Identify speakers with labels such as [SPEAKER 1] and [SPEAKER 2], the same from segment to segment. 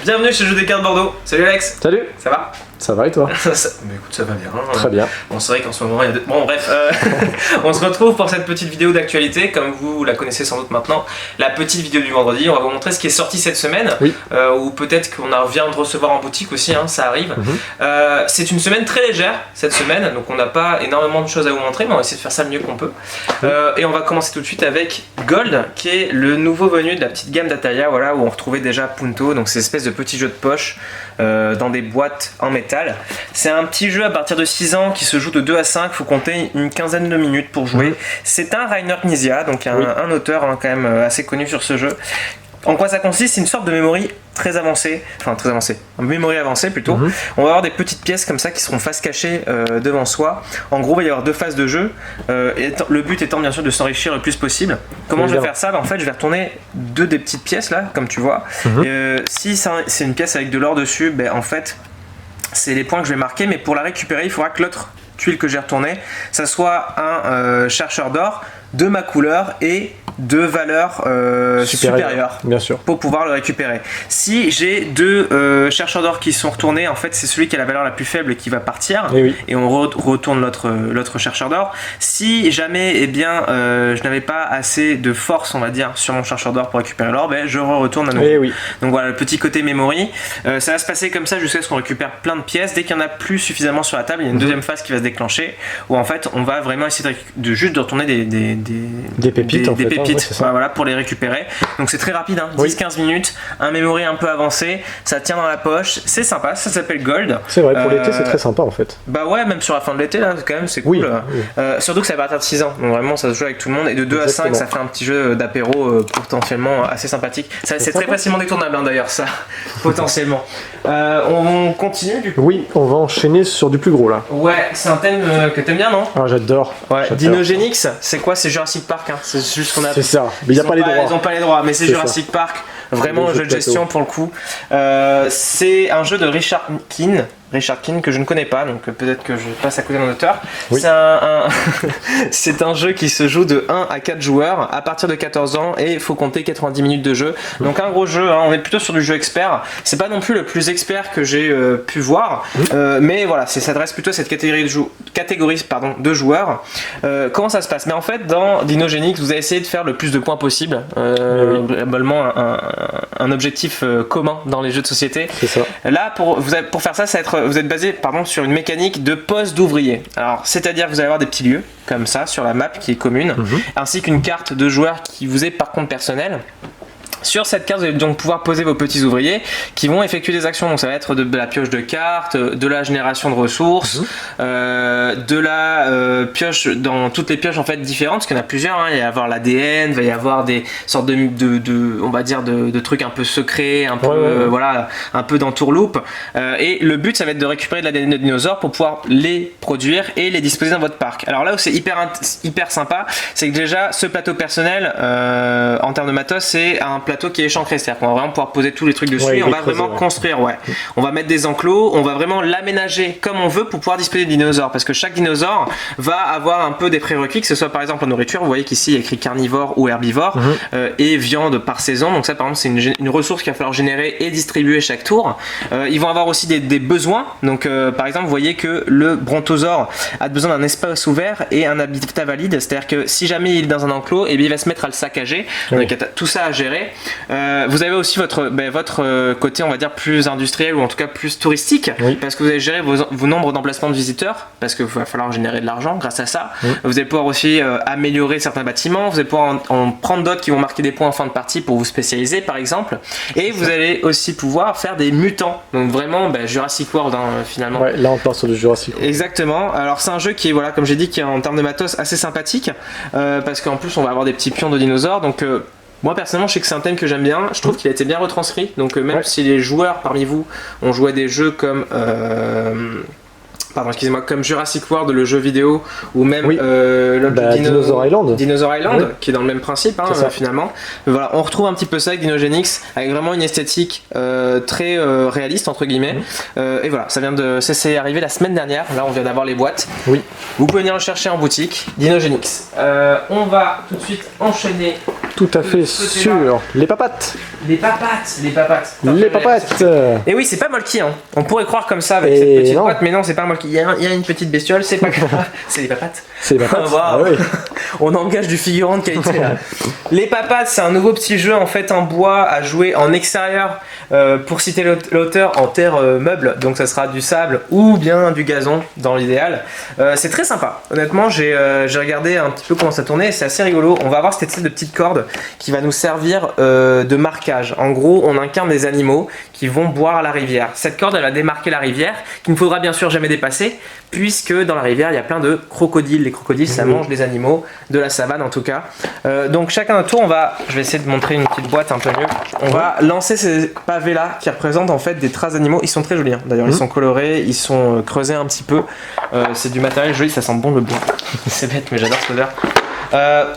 [SPEAKER 1] Bienvenue chez Jeux des cartes Bordeaux. Salut Alex.
[SPEAKER 2] Salut.
[SPEAKER 1] Ça va?
[SPEAKER 2] Ça va et toi?
[SPEAKER 1] Mais écoute, ça va bien.
[SPEAKER 2] Très bien.
[SPEAKER 1] Bon, c'est vrai qu'en ce moment, il y a Bon, bref, on se retrouve pour cette petite vidéo d'actualité, comme vous la connaissez sans doute maintenant. La petite vidéo du vendredi, on va vous montrer ce qui est sorti cette semaine,
[SPEAKER 2] oui.
[SPEAKER 1] Ou peut-être qu'on vient de recevoir en boutique aussi, hein, ça arrive. C'est une semaine très légère, cette semaine, donc on n'a pas énormément de choses à vous montrer, mais on va essayer de faire ça le mieux qu'on peut. Et on va commencer tout de suite avec Gold, qui est le nouveau venu de la petite gamme d'Atalia, voilà, où on retrouvait déjà Punto, donc ces espèces de petits jeux de poche dans des boîtes en métal. C'est un petit jeu à partir de 6 ans qui se joue de 2 à 5, il faut compter une quinzaine de minutes pour jouer. C'est un Rainer Knizia, donc un auteur hein, quand même assez connu sur ce jeu. En quoi ça consiste? C'est une sorte de memory très avancée, un memory avancé plutôt. On va avoir des petites pièces comme ça qui seront face cachée devant soi. En gros, il va y avoir 2 phases de jeu. Le but étant bien sûr de s'enrichir le plus possible. Comment je vais faire ça? En fait, je vais retourner 2 des petites pièces là, comme tu vois. Si c'est une pièce avec de l'or dessus, ben, en fait, c'est les points que je vais marquer, mais pour la récupérer, il faudra que l'autre tuile que j'ai retournée, ça soit un chercheur d'or de ma couleur et de valeur supérieure,
[SPEAKER 2] bien sûr,
[SPEAKER 1] pour pouvoir le récupérer. Si j'ai 2 chercheurs d'or qui sont retournés, en fait c'est celui qui a la valeur la plus faible qui va partir, et on retourne l'autre chercheur d'or. Si jamais je n'avais pas assez de force, on va dire, sur mon chercheur d'or pour récupérer l'or, ben, je retourne à nouveau. Donc voilà le petit côté memory. Ça va se passer comme ça jusqu'à ce qu'on récupère plein de pièces. Dès qu'il n'y en a plus suffisamment sur la table, il y a une deuxième phase qui va se déclencher, où en fait on va vraiment essayer de retourner des pépites, voilà, pour les récupérer. Donc c'est très rapide, hein, 10-15 minutes, un memory un peu avancé, ça tient dans la poche, c'est sympa, ça s'appelle Gold.
[SPEAKER 2] C'est vrai, pour l'été c'est très sympa en fait.
[SPEAKER 1] Bah ouais, même sur la fin de l'été là, quand même c'est cool. Surtout que c'est à partir de 6 ans, donc vraiment ça se joue avec tout le monde, et de 2 à 5 ça fait un petit jeu d'apéro potentiellement assez sympathique. C'est très facilement détournable hein, d'ailleurs ça, potentiellement. On continue du coup.
[SPEAKER 2] Oui, on va enchaîner sur du plus gros là.
[SPEAKER 1] Ouais, c'est un thème que t'aimes bien, non?
[SPEAKER 2] Ah j'adore.
[SPEAKER 1] Ouais. Dinogenix, c'est quoi? C'est Jurassic Park, hein. C'est juste qu'on a.
[SPEAKER 2] C'est ça, mais il n'y a pas les droits.
[SPEAKER 1] Ils n'ont pas les droits, mais c'est Jurassic Park. Vraiment un jeu de gestion pour le coup. C'est un jeu de Richard King que je ne connais pas, donc peut-être que je passe à côté de mon auteur. C'est un jeu qui se joue de 1 à 4 joueurs à partir de 14 ans et il faut compter 90 minutes de jeu. Donc un gros jeu, hein, on est plutôt sur du jeu expert. C'est pas non plus le plus expert que j'ai pu voir, mais voilà, ça s'adresse plutôt à cette catégorie de joueurs. Comment ça se passe? Mais en fait, dans Dinogenix, vous allez essayer de faire le plus de points possible. Globalement, un objectif commun dans les jeux de société.
[SPEAKER 2] C'est ça.
[SPEAKER 1] Là, pour faire ça, vous êtes basé sur une mécanique de poste d'ouvrier. Alors, c'est-à-dire que vous allez avoir des petits lieux comme ça sur la map qui est commune, ainsi qu'une carte de joueur qui vous est par contre personnelle. Sur cette carte, vous allez donc pouvoir poser vos petits ouvriers qui vont effectuer des actions. Donc ça va être de la pioche de cartes, de la génération de ressources, de la pioche dans toutes les pioches en fait différentes, parce qu'il y en a plusieurs. Hein. Il va y avoir l'ADN, il va y avoir des sortes on va dire de trucs un peu secrets, un peu voilà, un peu d'entourloupe. Et le but, ça va être de récupérer de l'ADN de dinosaures pour pouvoir les produire et les disposer dans votre parc. Alors là où c'est hyper sympa, c'est que déjà ce plateau personnel en termes de matos, c'est un plateau qui est échancré, c'est-à-dire qu'on va vraiment pouvoir poser tous les trucs dessus et on va vraiment construire, on va mettre des enclos, on va vraiment l'aménager comme on veut pour pouvoir disposer des dinosaures, parce que chaque dinosaure va avoir un peu des prérequis, que ce soit par exemple en nourriture, vous voyez qu'ici il y a écrit carnivore ou herbivore, et viande par saison, donc ça par exemple c'est une ressource qu'il va falloir générer et distribuer chaque tour. Ils vont avoir aussi des besoins, donc par exemple vous voyez que le brontosaure a besoin d'un espace ouvert et un habitat valide, c'est-à-dire que si jamais il est dans un enclos, et bien il va se mettre à le saccager, donc il y a tout ça à gérer. Vous avez aussi votre côté on va dire plus industriel ou en tout cas plus touristique, parce que vous allez gérer vos nombres d'emplacements de visiteurs, parce qu'il va falloir générer de l'argent grâce à ça. Vous allez pouvoir aussi améliorer certains bâtiments, vous allez pouvoir en prendre d'autres qui vont marquer des points en fin de partie pour vous spécialiser par exemple, et vous allez aussi pouvoir faire des mutants, donc vraiment Jurassic World hein, finalement.
[SPEAKER 2] Ouais, là on part sur le Jurassic World.
[SPEAKER 1] Exactement. Alors c'est un jeu qui est, voilà, comme j'ai dit, qui est en termes de matos assez sympathique, parce qu'en plus on va avoir des petits pions de dinosaures, donc moi personnellement je sais que c'est un thème que j'aime bien, je trouve qu'il a été bien retranscrit, donc même si les joueurs parmi vous ont joué à des jeux comme pardon, excusez-moi, comme Jurassic World, le jeu vidéo, ou même
[SPEAKER 2] Dinosaur Island.
[SPEAKER 1] Dinosaur Island,
[SPEAKER 2] Oui.
[SPEAKER 1] qui est dans le même principe, hein, finalement. Voilà, on retrouve un petit peu ça avec Dinogenix, avec vraiment une esthétique très réaliste, entre guillemets. Et voilà, ça vient de c'est arrivé la semaine dernière. Là, on vient d'avoir les boîtes.
[SPEAKER 2] Oui.
[SPEAKER 1] Vous pouvez venir le chercher en boutique, Dinogenix. On va tout de suite enchaîner.
[SPEAKER 2] Tout à fait sûr. Les papates.
[SPEAKER 1] Les papates.
[SPEAKER 2] Les papates.
[SPEAKER 1] Et oui, c'est pas Molky, hein. On pourrait croire comme ça avec
[SPEAKER 2] Et
[SPEAKER 1] cette petite
[SPEAKER 2] non.
[SPEAKER 1] boîte, mais non, c'est pas Molky. Il y a une petite bestiole, c'est pas grave. C'est les papates.
[SPEAKER 2] C'est les papates.
[SPEAKER 1] Waouh.
[SPEAKER 2] Ah oui.
[SPEAKER 1] On engage du figurant de qualité là. Les papates, c'est un nouveau petit jeu en fait en bois à jouer en extérieur. Pour citer l'auteur, en terre meuble, donc ça sera du sable ou bien du gazon dans l'idéal. C'est très sympa. Honnêtement, j'ai regardé un petit peu comment ça tournait. C'est assez rigolo. On va avoir cette espèce de petite corde qui va nous servir de marquage. En gros, on incarne des animaux qui vont boire à la rivière. Cette corde, elle va démarquer la rivière, qu'il ne faudra bien sûr jamais dépasser, puisque dans la rivière, il y a plein de crocodiles. Les crocodiles, ça mange les animaux de la savane en tout cas. Donc chacun notre tour, je vais essayer de montrer une petite boîte un peu mieux. On va lancer ces pavés là qui représentent en fait des traces d'animaux. Ils sont très jolis, hein. D'ailleurs ils sont colorés, ils sont creusés un petit peu. C'est du matériel joli, ça sent bon le bois. C'est bête, mais j'adore cette odeur.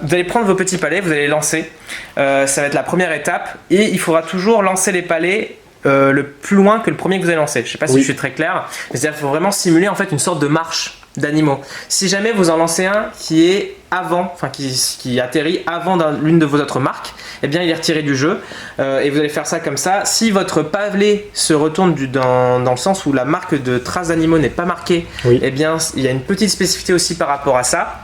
[SPEAKER 1] Vous allez prendre vos petits palets, vous allez les lancer. Ça va être la première étape et il faudra toujours lancer les palets le plus loin que le premier que vous avez lancé. Je sais pas si je suis très clair, mais c'est-à-dire qu'il faut vraiment simuler en fait une sorte de marche d'animaux. Si jamais vous en lancez un qui est avant, enfin qui atterrit avant l'une de vos autres marques, eh bien il est retiré du jeu et vous allez faire ça comme ça. Si votre pavé se retourne dans le sens où la marque de trace d'animaux n'est pas marquée, eh bien il y a une petite spécificité aussi par rapport à ça.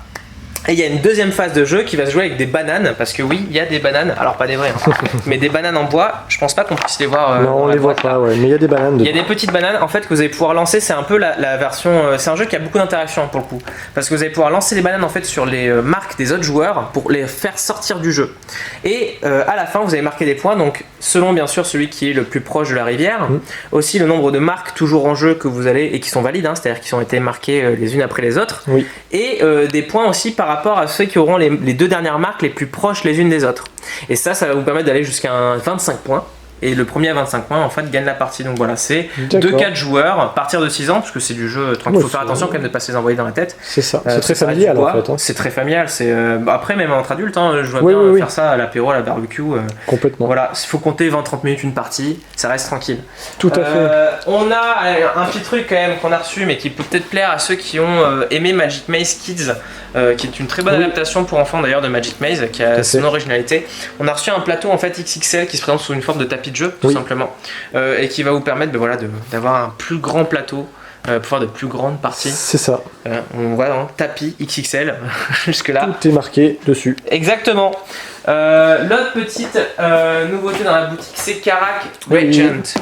[SPEAKER 1] Et il y a une deuxième phase de jeu qui va se jouer avec des bananes, parce que oui, il y a des bananes, alors pas des vraies, hein, mais des bananes en bois. Je pense pas qu'on puisse les voir.
[SPEAKER 2] Non, on les voit pas, ouais, mais il y a des bananes.
[SPEAKER 1] Il y a des petites bananes en fait que vous allez pouvoir lancer. C'est un peu la version. C'est un jeu qui a beaucoup d'interactions pour le coup, parce que vous allez pouvoir lancer les bananes en fait sur les marques des autres joueurs pour les faire sortir du jeu. Et à la fin, vous allez marquer des points. Donc selon bien sûr celui qui est le plus proche de la rivière, aussi le nombre de marques toujours en jeu que vous allez et qui sont valides, hein, c'est-à-dire qui ont été marquées les unes après les autres.
[SPEAKER 2] Oui.
[SPEAKER 1] Et des points aussi par rapport à ceux qui auront les deux dernières marques les plus proches les unes des autres. Et ça va vous permettre d'aller jusqu'à 25 points. Et le premier à 25 points en fait gagne la partie. Donc voilà, c'est 2-4 joueurs à partir de 6 ans, parce que c'est du jeu, il faut faire attention quand même de ne pas se les envoyer dans la tête.
[SPEAKER 2] C'est ça, c'est très familial en fait. Hein.
[SPEAKER 1] C'est très familial, après même entre adultes, hein, je vois bien faire ça à l'apéro, à la barbecue.
[SPEAKER 2] Complètement.
[SPEAKER 1] Voilà, il faut compter 20-30 minutes une partie, ça reste tranquille.
[SPEAKER 2] Tout à fait.
[SPEAKER 1] On a un petit truc quand même qu'on a reçu, mais qui peut peut-être plaire à ceux qui ont aimé Magic Maze Kids, qui est une très bonne adaptation pour enfants d'ailleurs de Magic Maze, qui a son originalité. On a reçu un plateau en fait XXL qui se présente sous une forme de tapis de jeu, tout simplement, et qui va vous permettre d'avoir un plus grand plateau pour faire de plus grandes parties.
[SPEAKER 2] C'est ça.
[SPEAKER 1] On voit un tapis XXL jusque là.
[SPEAKER 2] Tout est marqué dessus.
[SPEAKER 1] Exactement. L'autre petite nouveauté dans la boutique, c'est Karak Regent,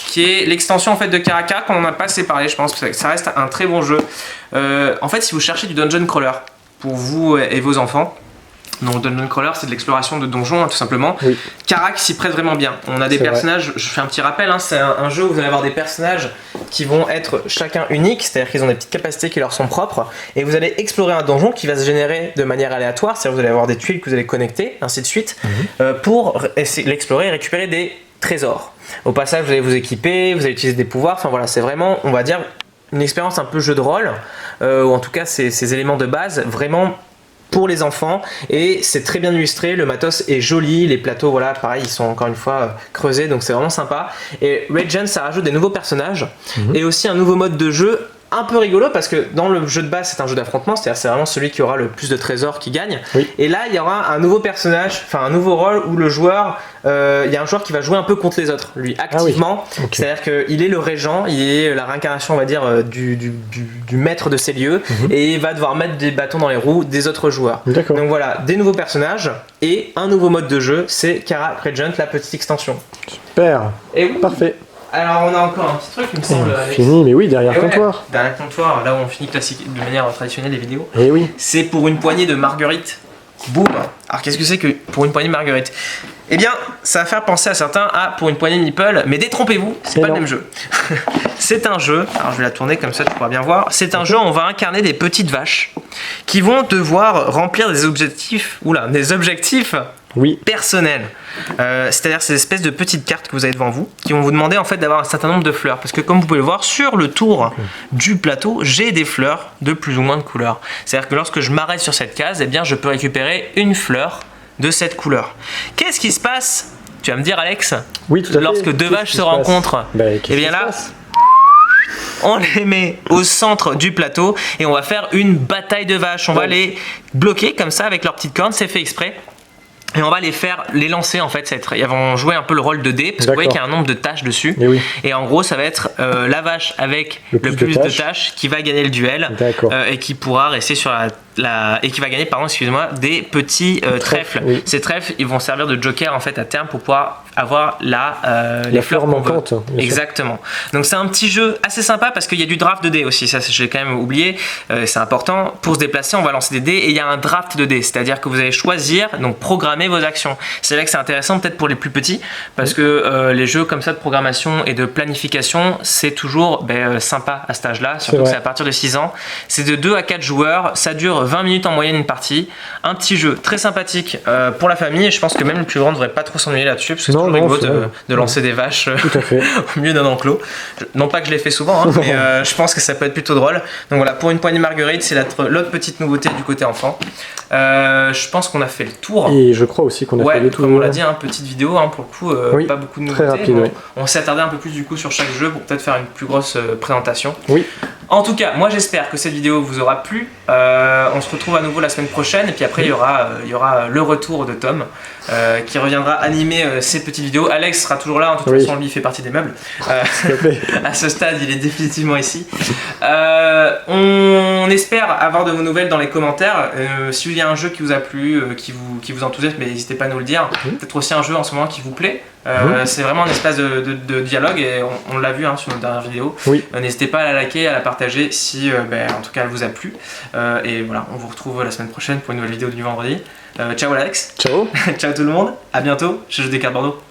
[SPEAKER 1] qui est l'extension en fait de Karaka qu'on en a pas assez parlé, je pense, parce que ça reste un très bon jeu. En fait, si vous cherchez du dungeon crawler pour vous et vos enfants. Donc Dungeon Crawler, c'est de l'exploration de donjons, hein, tout simplement. Karak s'y prête vraiment bien. On a des personnages, je fais un petit rappel, hein, c'est un jeu où vous allez avoir des personnages qui vont être chacun uniques, c'est-à-dire qu'ils ont des petites capacités qui leur sont propres, et vous allez explorer un donjon qui va se générer de manière aléatoire, c'est-à-dire que vous allez avoir des tuiles que vous allez connecter, ainsi de suite, pour essayer de l'explorer et récupérer des trésors. Au passage, vous allez vous équiper, vous allez utiliser des pouvoirs, enfin voilà, c'est vraiment, on va dire, une expérience un peu jeu de rôle, ou en tout cas ces éléments de base, vraiment pour les enfants, et c'est très bien illustré, le matos est joli, les plateaux voilà pareil ils sont encore une fois creusés, donc c'est vraiment sympa. Et Regent, ça rajoute des nouveaux personnages et aussi un nouveau mode de jeu un peu rigolo, parce que dans le jeu de base c'est un jeu d'affrontement, c'est-à-dire c'est vraiment celui qui aura le plus de trésors qui gagne, et là il y aura un nouveau personnage, enfin un nouveau rôle où le joueur, il y a un joueur qui va jouer un peu contre les autres, lui activement, c'est-à-dire qu'il est le régent, il est la réincarnation on va dire du maître de ces lieux, et il va devoir mettre des bâtons dans les roues des autres joueurs. Donc voilà, des nouveaux personnages et un nouveau mode de jeu, c'est Karak Regent, la petite extension.
[SPEAKER 2] Super,
[SPEAKER 1] et
[SPEAKER 2] parfait.
[SPEAKER 1] Alors on a encore un petit truc, il me semble.
[SPEAKER 2] Fini, mais oui, derrière le comptoir.
[SPEAKER 1] Derrière le comptoir, là où on finit classique, de manière traditionnelle les vidéos.
[SPEAKER 2] Et oui.
[SPEAKER 1] C'est pour une poignée de marguerites. Boum. Alors qu'est-ce que c'est que pour une poignée de marguerites? Eh bien, ça va faire penser à certains à pour une poignée de meeple, mais détrompez-vous, c'est pas le même jeu. C'est un jeu, alors je vais la tourner comme ça tu pourras bien voir. C'est un jeu où on va incarner des petites vaches qui vont devoir remplir des objectifs
[SPEAKER 2] Oui.
[SPEAKER 1] personnelles. C'est-à-dire ces espèces de petites cartes que vous avez devant vous qui vont vous demander en fait d'avoir un certain nombre de fleurs. Parce que comme vous pouvez le voir sur le tour du plateau, j'ai des fleurs de plus ou moins de couleurs. C'est-à-dire que lorsque je m'arrête sur cette case, eh bien, je peux récupérer une fleur de cette couleur. Qu'est-ce qui se passe? Tu vas me dire, Alex,
[SPEAKER 2] Oui, tout à fait.
[SPEAKER 1] lorsque deux vaches se rencontrent,
[SPEAKER 2] qu'est-ce
[SPEAKER 1] et bien
[SPEAKER 2] qui
[SPEAKER 1] là,
[SPEAKER 2] se passe
[SPEAKER 1] on les met au centre du plateau et on va faire une bataille de vaches. On va les bloquer comme ça avec leurs petites cornes, c'est fait exprès. Et on va les lancer en fait. Ils vont jouer un peu le rôle de dés parce que vous voyez qu'il y a un nombre de tâches dessus.
[SPEAKER 2] Et, oui.
[SPEAKER 1] Et en gros, ça va être la vache avec le plus de tâches qui va gagner le duel et qui pourra rester sur et qui va gagner, des petits trèfles.
[SPEAKER 2] Oui.
[SPEAKER 1] Ces trèfles, ils vont servir de joker en fait à terme pour pouvoir avoir les fleurs
[SPEAKER 2] manquantes.
[SPEAKER 1] Exactement. Donc c'est un petit jeu assez sympa parce qu'il y a du draft de dés aussi. Ça, je l'ai quand même oublié. C'est important. Pour se déplacer, on va lancer des dés et il y a un draft de dés, c'est-à-dire que vous allez choisir, donc programmer vos actions. C'est là que c'est intéressant peut-être pour les plus petits parce que les jeux comme ça de programmation et de planification, c'est toujours sympa à cet âge-là, surtout que c'est à partir de 6 ans. C'est de 2 à 4 joueurs. Ça dure 20 minutes en moyenne une partie. Un petit jeu très sympathique pour la famille et je pense que même le plus grand ne devrait pas trop s'ennuyer là-dessus parce que c'est toujours rigolo de lancer des vaches
[SPEAKER 2] Tout à fait.
[SPEAKER 1] au milieu d'un enclos. Non pas que je l'ai fait souvent, hein, mais je pense que ça peut être plutôt drôle. Donc voilà, pour une poignée marguerite, c'est l'autre petite nouveauté du côté enfant. Je pense qu'on a fait le tour.
[SPEAKER 2] Et je crois aussi qu'on a fait le tour.
[SPEAKER 1] Comme on l'a dit, petite vidéo, pour le coup, pas beaucoup de nouveautés.
[SPEAKER 2] Très rapide,
[SPEAKER 1] on s'est attardé un peu plus du coup sur chaque jeu pour peut-être faire une plus grosse présentation.
[SPEAKER 2] Oui.
[SPEAKER 1] En tout cas, moi j'espère que cette vidéo vous aura plu. On se retrouve à nouveau la semaine prochaine et puis après il y aura le retour de Tom qui reviendra animer ces petites vidéos. Alex sera toujours là, de toute façon lui il fait partie des meubles. À ce stade il est définitivement ici. On espère avoir de vos nouvelles dans les commentaires. S'il y a un jeu qui vous a plu, qui vous enthousiasme, n'hésitez pas à nous le dire. Peut-être aussi un jeu en ce moment qui vous plaît. C'est vraiment un espace de dialogue et on l'a vu sur notre dernière vidéo. N'hésitez pas à la liker, à la partager si en tout cas elle vous a plu. Et voilà, on vous retrouve la semaine prochaine pour une nouvelle vidéo du vendredi. Ciao Alex.
[SPEAKER 2] Ciao.
[SPEAKER 1] Ciao tout le monde. À bientôt. Je joue des cartes Bordeaux.